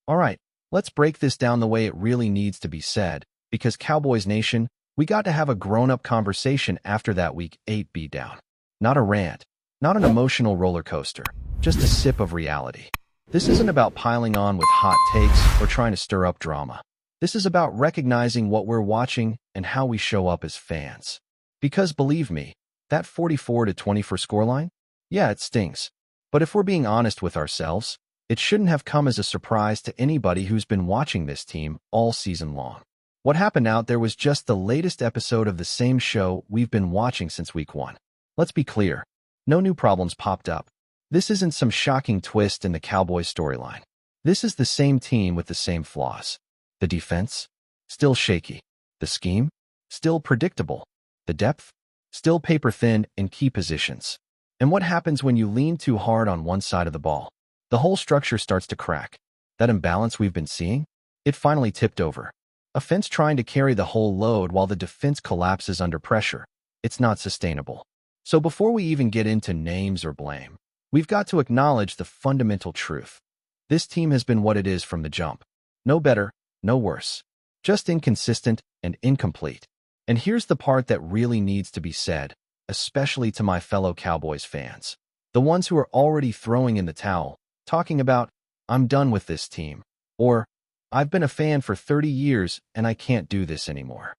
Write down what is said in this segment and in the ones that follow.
All right, let's break this down the way it really needs to be said, because Cowboys Nation, we got to have a grown-up conversation after that Week 8 beatdown. Not a rant, not an emotional roller coaster, just a sip of reality. This isn't about piling on with hot takes or trying to stir up drama. This is about recognizing what we're watching and how we show up as fans. Because believe me, that 44-24 scoreline? Yeah, it stings. But if we're being honest with ourselves, it shouldn't have come as a surprise to anybody who's been watching this team all season long. What happened out there was just the latest episode of the same show we've been watching since Week 1. Let's be clear, no new problems popped up. This isn't some shocking twist in the Cowboys storyline. This is the same team with the same flaws. The defense? Still shaky. The scheme? Still predictable. The depth? Still paper-thin in key positions. And what happens when you lean too hard on one side of the ball? The whole structure starts to crack. That imbalance we've been seeing? It finally tipped over. Offense trying to carry the whole load while the defense collapses under pressure. It's not sustainable. So before we even get into names or blame, we've got to acknowledge the fundamental truth. This team has been what it is from the jump. No better, no worse. Just inconsistent and incomplete. And here's the part that really needs to be said, especially to my fellow Cowboys fans. The ones who are already throwing in the towel, talking about, I'm done with this team, or I've been a fan for 30 years and I can't do this anymore.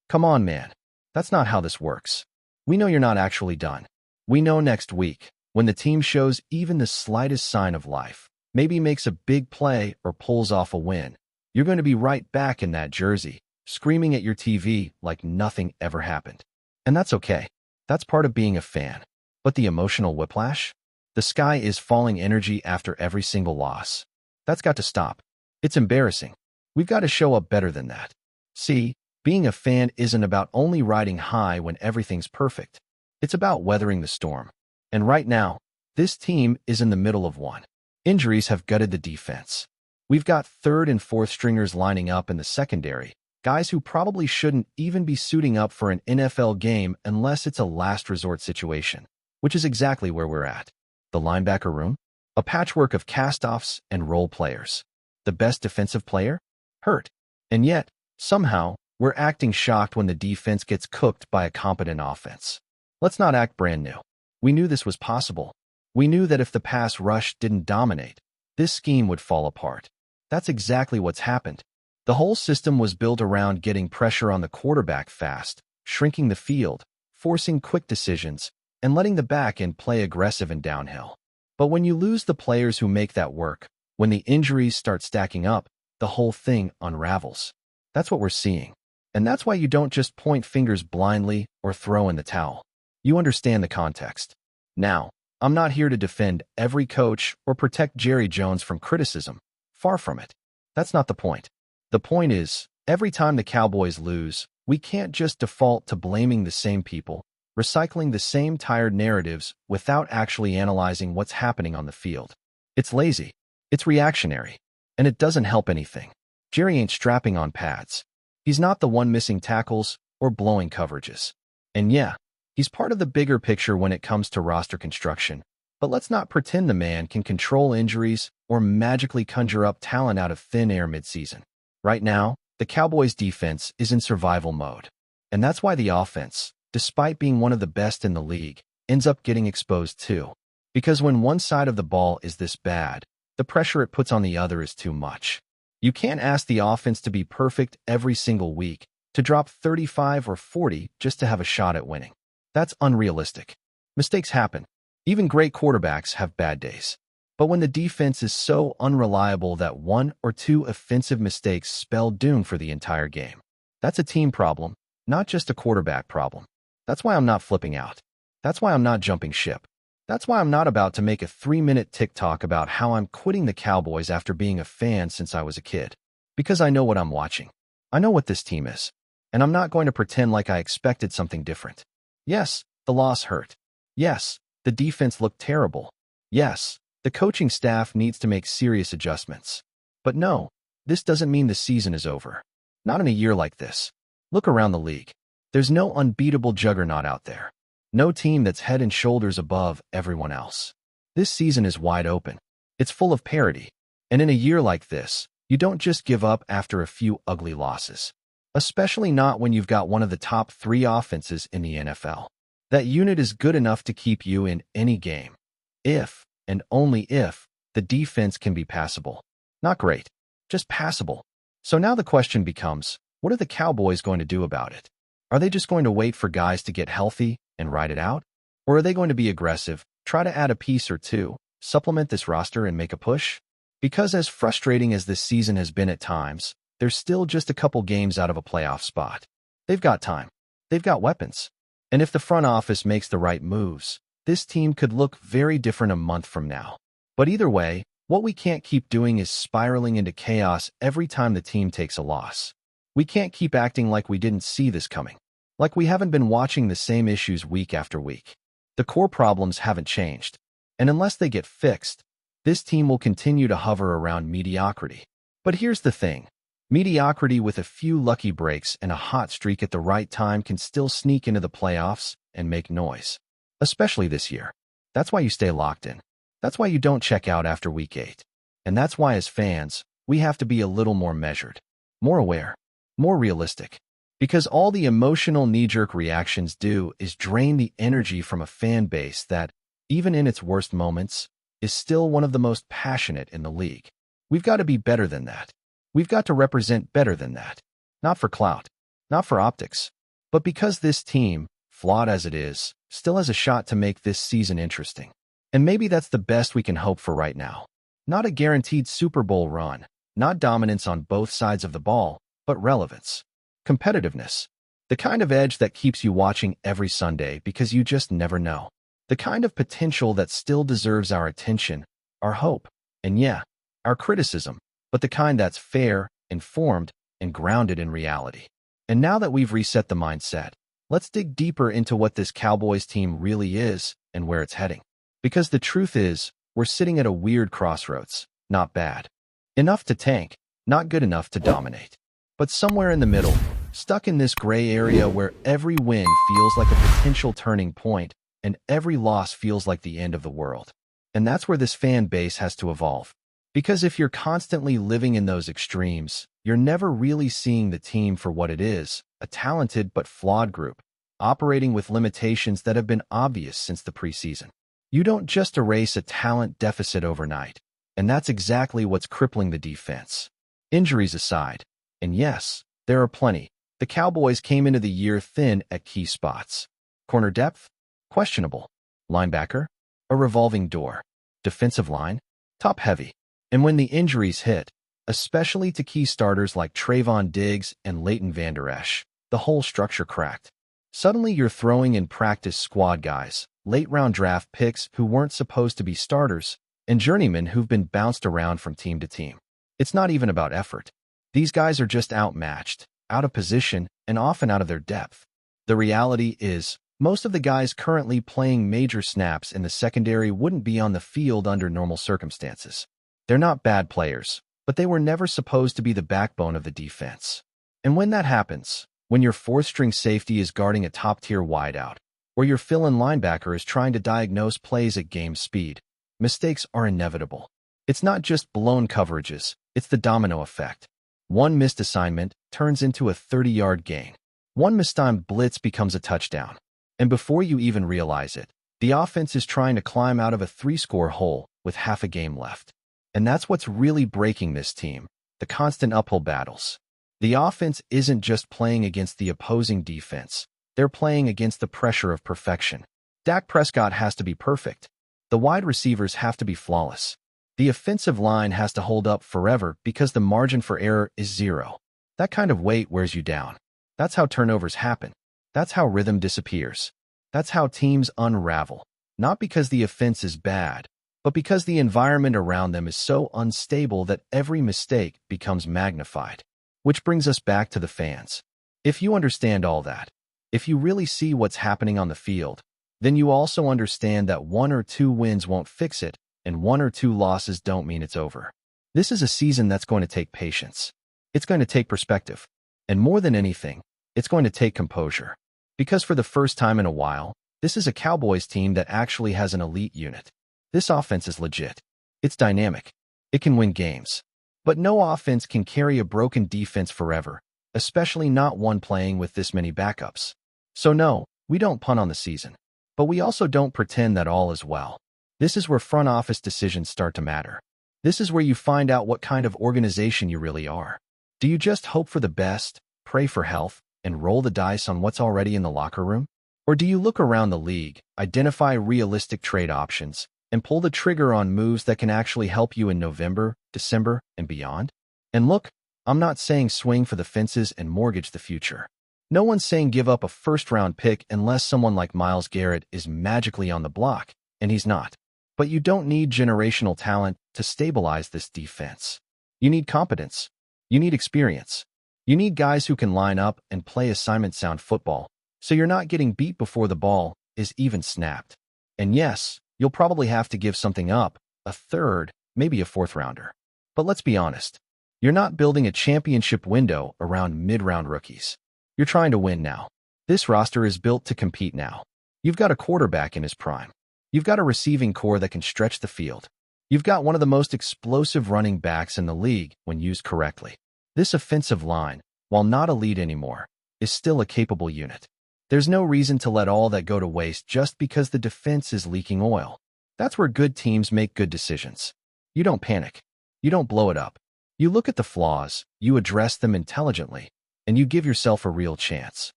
Come on, man. That's not how this works. We know you're not actually done. We know next week, when the team shows even the slightest sign of life, maybe makes a big play or pulls off a win, you're going to be right back in that jersey, screaming at your TV like nothing ever happened. And that's okay. That's part of being a fan. But the emotional whiplash? The sky is falling energy after every single loss. That's got to stop. It's embarrassing. We've got to show up better than that. See, being a fan isn't about only riding high when everything's perfect. It's about weathering the storm. And right now, this team is in the middle of one. Injuries have gutted the defense. We've got third and fourth stringers lining up in the secondary, guys who probably shouldn't even be suiting up for an NFL game unless it's a last resort situation, which is exactly where we're at. The linebacker room? A patchwork of cast-offs and role players. The best defensive player? Hurt. And yet, somehow, we're acting shocked when the defense gets cooked by a competent offense. Let's not act brand new. We knew this was possible. We knew that if the pass rush didn't dominate, this scheme would fall apart. That's exactly what's happened. The whole system was built around getting pressure on the quarterback fast, shrinking the field, forcing quick decisions, and letting the back end play aggressive and downhill. But when you lose the players who make that work, when the injuries start stacking up, the whole thing unravels. That's what we're seeing. And that's why you don't just point fingers blindly or throw in the towel. You understand the context. Now, I'm not here to defend every coach or protect Jerry Jones from criticism. Far from it. That's not the point. The point is, every time the Cowboys lose, we can't just default to blaming the same people, recycling the same tired narratives without actually analyzing what's happening on the field. It's lazy. It's reactionary. And it doesn't help anything. Jerry ain't strapping on pads. He's not the one missing tackles or blowing coverages. And yeah, he's part of the bigger picture when it comes to roster construction. But let's not pretend the man can control injuries or magically conjure up talent out of thin air midseason. Right now, the Cowboys' defense is in survival mode. And that's why the offense, despite being one of the best in the league, ends up getting exposed too. Because when one side of the ball is this bad, the pressure it puts on the other is too much. You can't ask the offense to be perfect every single week, to drop 35 or 40 just to have a shot at winning. That's unrealistic. Mistakes happen. Even great quarterbacks have bad days. But when the defense is so unreliable that one or two offensive mistakes spell doom for the entire game, that's a team problem, not just a quarterback problem. That's why I'm not flipping out. That's why I'm not jumping ship. That's why I'm not about to make a 3-minute TikTok about how I'm quitting the Cowboys after being a fan since I was a kid. Because I know what I'm watching. I know what this team is. And I'm not going to pretend like I expected something different. Yes, the loss hurt. Yes, the defense looked terrible. Yes, the coaching staff needs to make serious adjustments. But no, this doesn't mean the season is over. Not in a year like this. Look around the league. There's no unbeatable juggernaut out there. No team that's head and shoulders above everyone else. This season is wide open. It's full of parity. And in a year like this, You don't just give up after a few ugly losses. Especially not when you've got one of the top 3 offenses in the NFL. That unit is good enough to keep you in any game. If, and only if, the defense can be passable. Not great, just passable. So now the question becomes, what are the Cowboys going to do about it? Are they just going to wait for guys to get healthy and ride it out? Or are they going to be aggressive, try to add a piece or two, supplement this roster and make a push? Because as frustrating as this season has been at times, there's still just a couple games out of a playoff spot. They've got time. They've got weapons. And if the front office makes the right moves, this team could look very different a month from now. But either way, what we can't keep doing is spiraling into chaos every time the team takes a loss. We can't keep acting like we didn't see this coming. Like we haven't been watching the same issues week after week. The core problems haven't changed. And unless they get fixed, this team will continue to hover around mediocrity. But here's the thing. Mediocrity with a few lucky breaks and a hot streak at the right time can still sneak into the playoffs and make noise. Especially this year. That's why you stay locked in. That's why you don't check out after week 8. And that's why as fans, we have to be a little more measured, more aware, more realistic. Because all the emotional knee-jerk reactions do is drain the energy from a fan base that, even in its worst moments, is still one of the most passionate in the league. We've got to be better than that. We've got to represent better than that. Not for clout, not for optics, but because this team, flawed as it is, still has a shot to make this season interesting. And maybe that's the best we can hope for right now. Not a guaranteed Super Bowl run, not dominance on both sides of the ball, but relevance. Competitiveness. The kind of edge that keeps you watching every Sunday because you just never know. The kind of potential that still deserves our attention, our hope, and yeah, our criticism, but the kind that's fair, informed, and grounded in reality. And now that we've reset the mindset, let's dig deeper into what this Cowboys team really is and where it's heading. Because the truth is, we're sitting at a weird crossroads. Not bad. Enough to tank, not good enough to dominate. But somewhere in the middle, stuck in this gray area where every win feels like a potential turning point and every loss feels like the end of the world. And that's where this fan base has to evolve. Because if you're constantly living in those extremes, you're never really seeing the team for what it is, a talented but flawed group, operating with limitations that have been obvious since the preseason. You don't just erase a talent deficit overnight, and that's exactly what's crippling the defense. Injuries aside, and yes, there are plenty, the Cowboys came into the year thin at key spots. Corner depth? Questionable. Linebacker? A revolving door. Defensive line? Top-heavy. And when the injuries hit, especially to key starters like Trevon Diggs and Leighton Vander Esch, the whole structure cracked. Suddenly you're throwing in practice squad guys, late-round draft picks who weren't supposed to be starters, and journeymen who've been bounced around from team to team. It's not even about effort. These guys are just outmatched, out of position, and often out of their depth. The reality is, most of the guys currently playing major snaps in the secondary wouldn't be on the field under normal circumstances. They're not bad players, but they were never supposed to be the backbone of the defense. And when that happens, when your fourth-string safety is guarding a top-tier wideout, or your fill-in linebacker is trying to diagnose plays at game speed, mistakes are inevitable. It's not just blown coverages, it's the domino effect. One missed assignment turns into a 30-yard gain. One mistimed blitz becomes a touchdown. And before you even realize it, the offense is trying to climb out of a 3-score hole with half a game left. And that's what's really breaking this team, the constant uphill battles. The offense isn't just playing against the opposing defense. They're playing against the pressure of perfection. Dak Prescott has to be perfect. The wide receivers have to be flawless. The offensive line has to hold up forever because the margin for error is 0. That kind of weight wears you down. That's how turnovers happen. That's how rhythm disappears. That's how teams unravel. Not because the offense is bad, but because the environment around them is so unstable that every mistake becomes magnified. Which brings us back to the fans. If you understand all that, if you really see what's happening on the field, then you also understand that 1 or 2 wins won't fix it, and 1 or 2 losses don't mean it's over. This is a season that's going to take patience. It's going to take perspective. And more than anything, it's going to take composure. Because for the first time in a while, this is a Cowboys team that actually has an elite unit. This offense is legit. It's dynamic. It can win games. But no offense can carry a broken defense forever, especially not one playing with this many backups. So no, we don't punt on the season. But we also don't pretend that all is well. This is where front office decisions start to matter. This is where you find out what kind of organization you really are. Do you just hope for the best, pray for health, and roll the dice on what's already in the locker room? Or do you look around the league, identify realistic trade options, and pull the trigger on moves that can actually help you in November, December, and beyond? And look, I'm not saying swing for the fences and mortgage the future. No one's saying give up a first-round pick unless someone like Myles Garrett is magically on the block, and he's not. But you don't need generational talent to stabilize this defense. You need competence. You need experience. You need guys who can line up and play assignment-sound football, so you're not getting beat before the ball is even snapped. And yes, you'll probably have to give something up, a third, maybe a fourth-rounder. But let's be honest, you're not building a championship window around mid-round rookies. You're trying to win now. This roster is built to compete now. You've got a quarterback in his prime. You've got a receiving core that can stretch the field. You've got one of the most explosive running backs in the league when used correctly. This offensive line, while not elite anymore, is still a capable unit. There's no reason to let all that go to waste just because the defense is leaking oil. That's where good teams make good decisions. You don't panic. You don't blow it up. You look at the flaws, you address them intelligently, and you give yourself a real chance.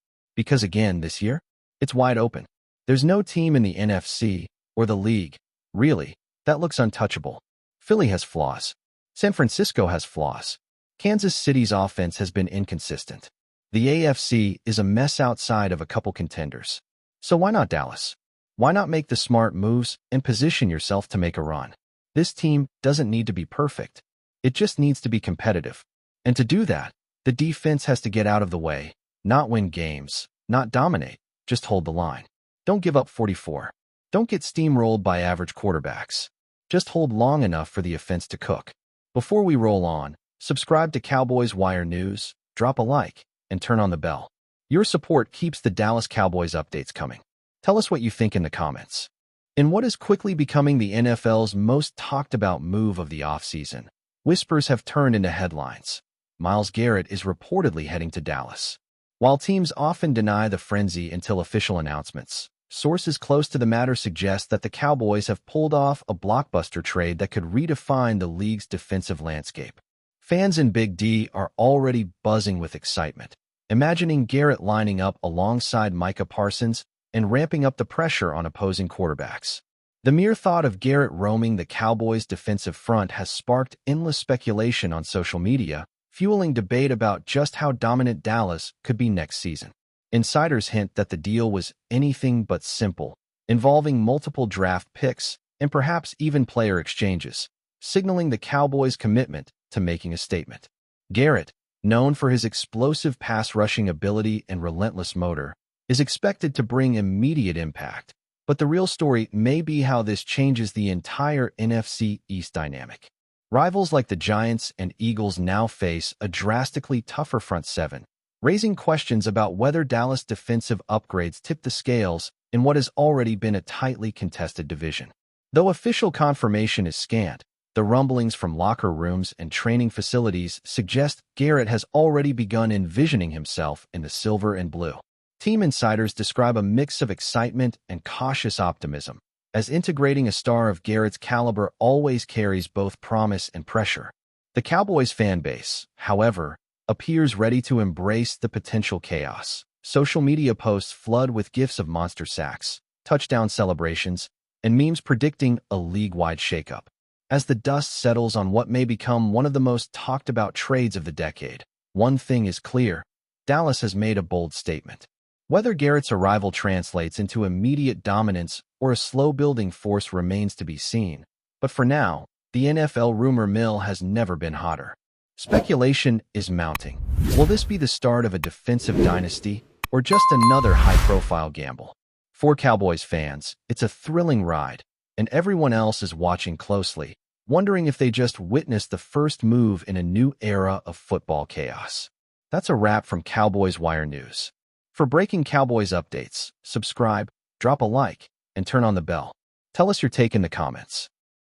Because again, this year, it's wide open. There's no team in the NFC or the league, really, that looks untouchable. Philly has flaws. San Francisco has flaws. Kansas City's offense has been inconsistent. The AFC is a mess outside of a couple contenders. So why not Dallas? Why not make the smart moves and position yourself to make a run? This team doesn't need to be perfect. It just needs to be competitive. And to do that, the defense has to get out of the way, not win games, not dominate, just hold the line. Don't give up 44. Don't get steamrolled by average quarterbacks. Just hold long enough for the offense to cook. Before we roll on, subscribe to Cowboys Wire News, drop a like, and turn on the bell. Your support keeps the Dallas Cowboys updates coming. Tell us what you think in the comments. In what is quickly becoming the NFL's most talked about move of the offseason, whispers have turned into headlines. Myles Garrett is reportedly heading to Dallas. While teams often deny the frenzy until official announcements, sources close to the matter suggest that the Cowboys have pulled off a blockbuster trade that could redefine the league's defensive landscape. Fans in Big D are already buzzing with excitement, imagining Garrett lining up alongside Micah Parsons and ramping up the pressure on opposing quarterbacks. The mere thought of Garrett roaming the Cowboys' defensive front has sparked endless speculation on social media, fueling debate about just how dominant Dallas could be next season. Insiders hint that the deal was anything but simple, involving multiple draft picks and perhaps even player exchanges, signaling the Cowboys' commitment to making a statement. Garrett, known for his explosive pass-rushing ability and relentless motor, is expected to bring immediate impact, but the real story may be how this changes the entire NFC East dynamic. Rivals like the Giants and Eagles now face a drastically tougher front seven, raising questions about whether Dallas' defensive upgrades tip the scales in what has already been a tightly contested division. Though official confirmation is scant, the rumblings from locker rooms and training facilities suggest Garrett has already begun envisioning himself in the silver and blue. Team insiders describe a mix of excitement and cautious optimism, as integrating a star of Garrett's caliber always carries both promise and pressure. The Cowboys fan base, however, appears ready to embrace the potential chaos. Social media posts flood with gifs of monster sacks, touchdown celebrations, and memes predicting a league-wide shakeup. As the dust settles on what may become one of the most talked-about trades of the decade, one thing is clear: Dallas has made a bold statement. Whether Garrett's arrival translates into immediate dominance or a slow-building force remains to be seen, but for now, the NFL rumor mill has never been hotter. Speculation is mounting. Will this be the start of a defensive dynasty or just another high-profile gamble? For Cowboys fans, it's a thrilling ride, and everyone else is watching closely, wondering if they just witnessed the first move in a new era of football chaos. That's a wrap from Cowboys Wire News. For breaking Cowboys updates, subscribe, drop a like, and turn on the bell. Tell us your take in the comments.